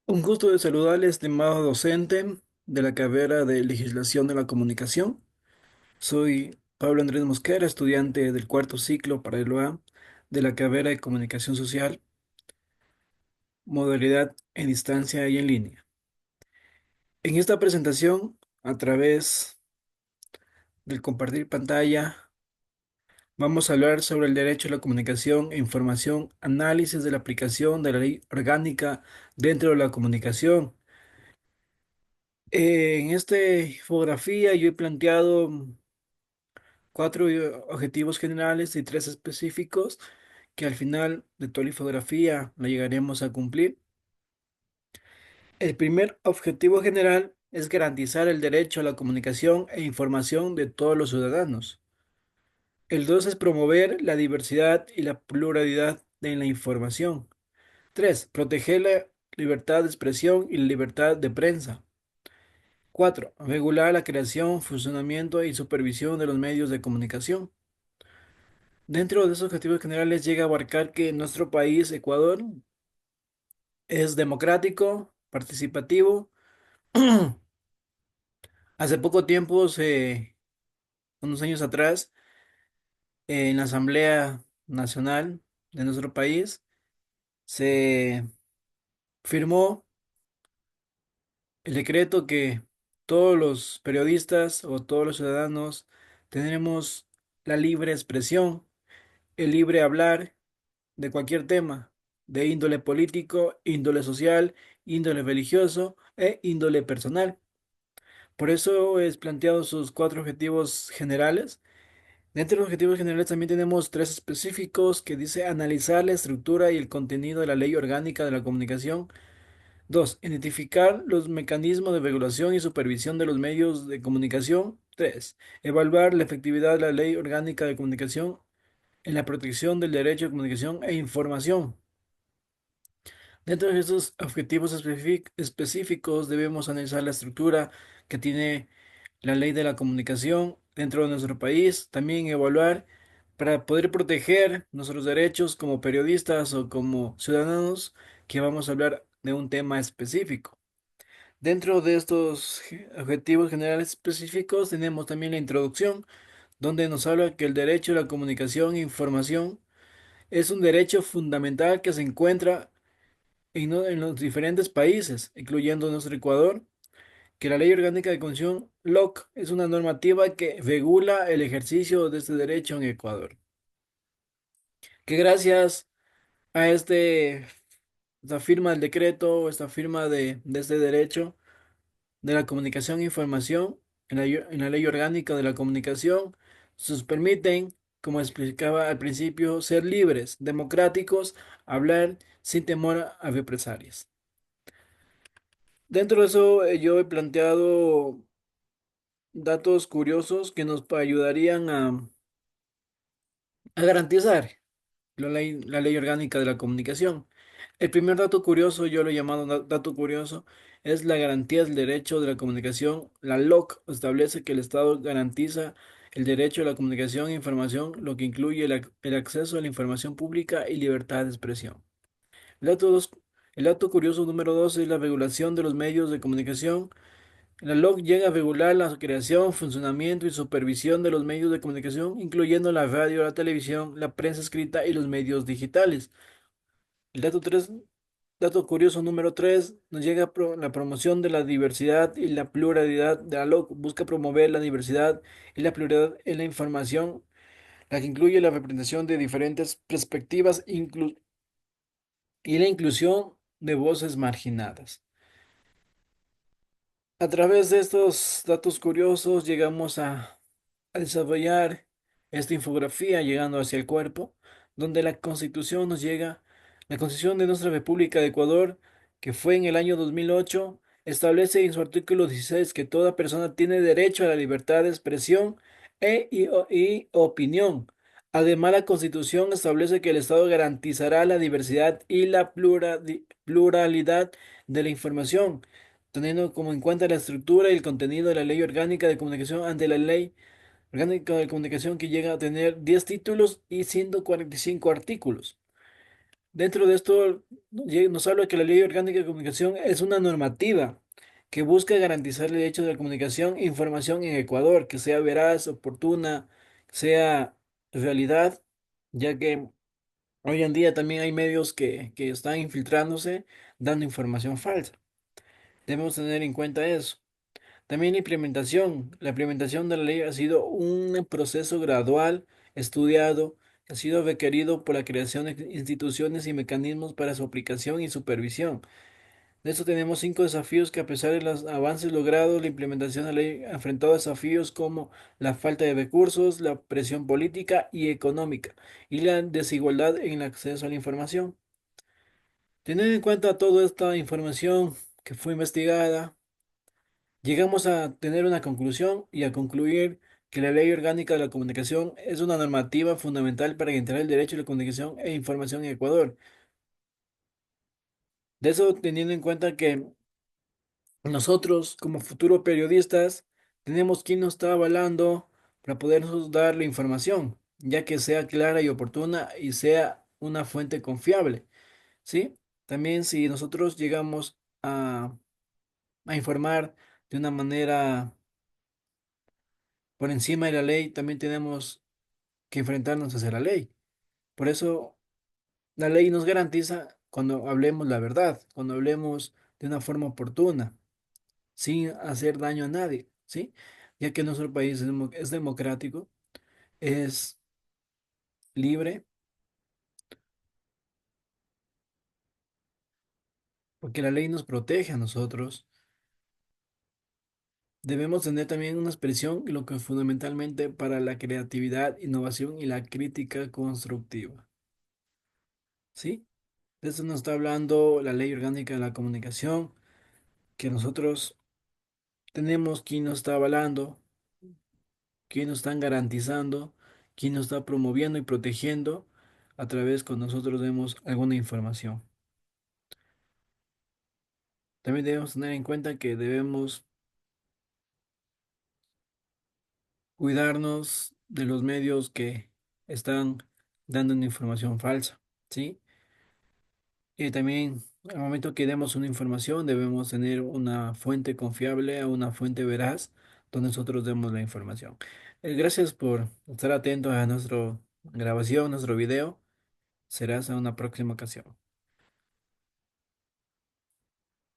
Un gusto de saludarle, estimado docente de la carrera de Legislación de la Comunicación. Soy Pablo Andrés Mosquera, estudiante del cuarto ciclo para el A de la carrera de Comunicación Social, modalidad en distancia y en línea. En esta presentación, a través del compartir pantalla, vamos a hablar sobre el derecho a la comunicación e información, análisis de la aplicación de la ley orgánica dentro de la comunicación. En esta infografía yo he planteado cuatro objetivos generales y tres específicos que al final de toda la infografía la llegaremos a cumplir. El primer objetivo general es garantizar el derecho a la comunicación e información de todos los ciudadanos. El dos es promover la diversidad y la pluralidad de la información. Tres, proteger la libertad de expresión y la libertad de prensa. Cuatro, regular la creación, funcionamiento y supervisión de los medios de comunicación. Dentro de esos objetivos generales llega a abarcar que nuestro país, Ecuador, es democrático, participativo. Hace poco tiempo, unos años atrás, en la Asamblea Nacional de nuestro país, se firmó el decreto que todos los periodistas o todos los ciudadanos tenemos la libre expresión, el libre hablar de cualquier tema, de índole político, índole social, índole religioso e índole personal. Por eso es planteado sus cuatro objetivos generales. Dentro de los objetivos generales también tenemos tres específicos que dice analizar la estructura y el contenido de la ley orgánica de la comunicación. Dos, identificar los mecanismos de regulación y supervisión de los medios de comunicación. Tres, evaluar la efectividad de la ley orgánica de comunicación en la protección del derecho de comunicación e información. Dentro de estos objetivos específicos debemos analizar la estructura que tiene la ley de la comunicación dentro de nuestro país, también evaluar para poder proteger nuestros derechos como periodistas o como ciudadanos que vamos a hablar de un tema específico. Dentro de estos objetivos generales específicos tenemos también la introducción, donde nos habla que el derecho a la comunicación e información es un derecho fundamental que se encuentra en los diferentes países, incluyendo nuestro Ecuador, que la Ley Orgánica de Constitución LOC es una normativa que regula el ejercicio de este derecho en Ecuador. Que gracias a esta firma del decreto, esta firma de este derecho de la comunicación e información en la Ley Orgánica de la Comunicación, nos permiten, como explicaba al principio, ser libres, democráticos, hablar sin temor a represalias. Dentro de eso, yo he planteado datos curiosos que nos ayudarían a garantizar la ley orgánica de la comunicación. El primer dato curioso, yo lo he llamado dato curioso, es la garantía del derecho de la comunicación. La LOC establece que el Estado garantiza el derecho a la comunicación e información, lo que incluye el acceso a la información pública y libertad de expresión. El dato, dos- el dato curioso número dos es la regulación de los medios de comunicación. La LOC llega a regular la creación, funcionamiento y supervisión de los medios de comunicación, incluyendo la radio, la televisión, la prensa escrita y los medios digitales. El dato curioso número 3 nos llega la promoción de la diversidad y la pluralidad de la LOC. Busca promover la diversidad y la pluralidad en la información, la que incluye la representación de diferentes perspectivas y la inclusión de voces marginadas. A través de estos datos curiosos llegamos a desarrollar esta infografía llegando hacia el cuerpo, donde la Constitución nos llega, la Constitución de nuestra República de Ecuador, que fue en el año 2008, establece en su artículo 16 que toda persona tiene derecho a la libertad de expresión y opinión. Además, la Constitución establece que el Estado garantizará la diversidad y la pluralidad de la información, teniendo como en cuenta la estructura y el contenido de la Ley Orgánica de Comunicación ante la Ley Orgánica de Comunicación que llega a tener 10 títulos y 145 artículos. Dentro de esto nos habla que la Ley Orgánica de Comunicación es una normativa que busca garantizar el derecho de la comunicación e información en Ecuador, que sea veraz, oportuna, sea realidad, ya que hoy en día también hay medios que están infiltrándose, dando información falsa. Debemos tener en cuenta eso. También la implementación de la ley ha sido un proceso gradual, estudiado, que ha sido requerido por la creación de instituciones y mecanismos para su aplicación y supervisión. De eso tenemos 5 desafíos que, a pesar de los avances logrados, la implementación de la ley ha enfrentado desafíos como la falta de recursos, la presión política y económica y la desigualdad en el acceso a la información. Teniendo en cuenta toda esta información que fue investigada, llegamos a tener una conclusión y a concluir que la Ley Orgánica de la Comunicación es una normativa fundamental para integrar el derecho a la comunicación e información en Ecuador. De eso teniendo en cuenta que nosotros, como futuros periodistas, tenemos quien nos está avalando para podernos dar la información, ya que sea clara y oportuna y sea una fuente confiable, ¿sí? También si nosotros llegamos a informar de una manera por encima de la ley, también tenemos que enfrentarnos hacia la ley. Por eso la ley nos garantiza cuando hablemos la verdad, cuando hablemos de una forma oportuna, sin hacer daño a nadie, ¿sí? Ya que nuestro país es democrático, es libre, porque la ley nos protege a nosotros. Debemos tener también una expresión, lo que fundamentalmente para la creatividad, innovación y la crítica constructiva, ¿sí? De eso nos está hablando la Ley Orgánica de la Comunicación, que nosotros tenemos quien nos está avalando, quien nos están garantizando, quien nos está promoviendo y protegiendo a través cuando nosotros demos alguna información. También debemos tener en cuenta que debemos cuidarnos de los medios que están dando una información falsa, ¿sí? Y también al momento que demos una información debemos tener una fuente confiable, una fuente veraz donde nosotros demos la información. Gracias por estar atentos a nuestra grabación, nuestro video. Será hasta una próxima ocasión.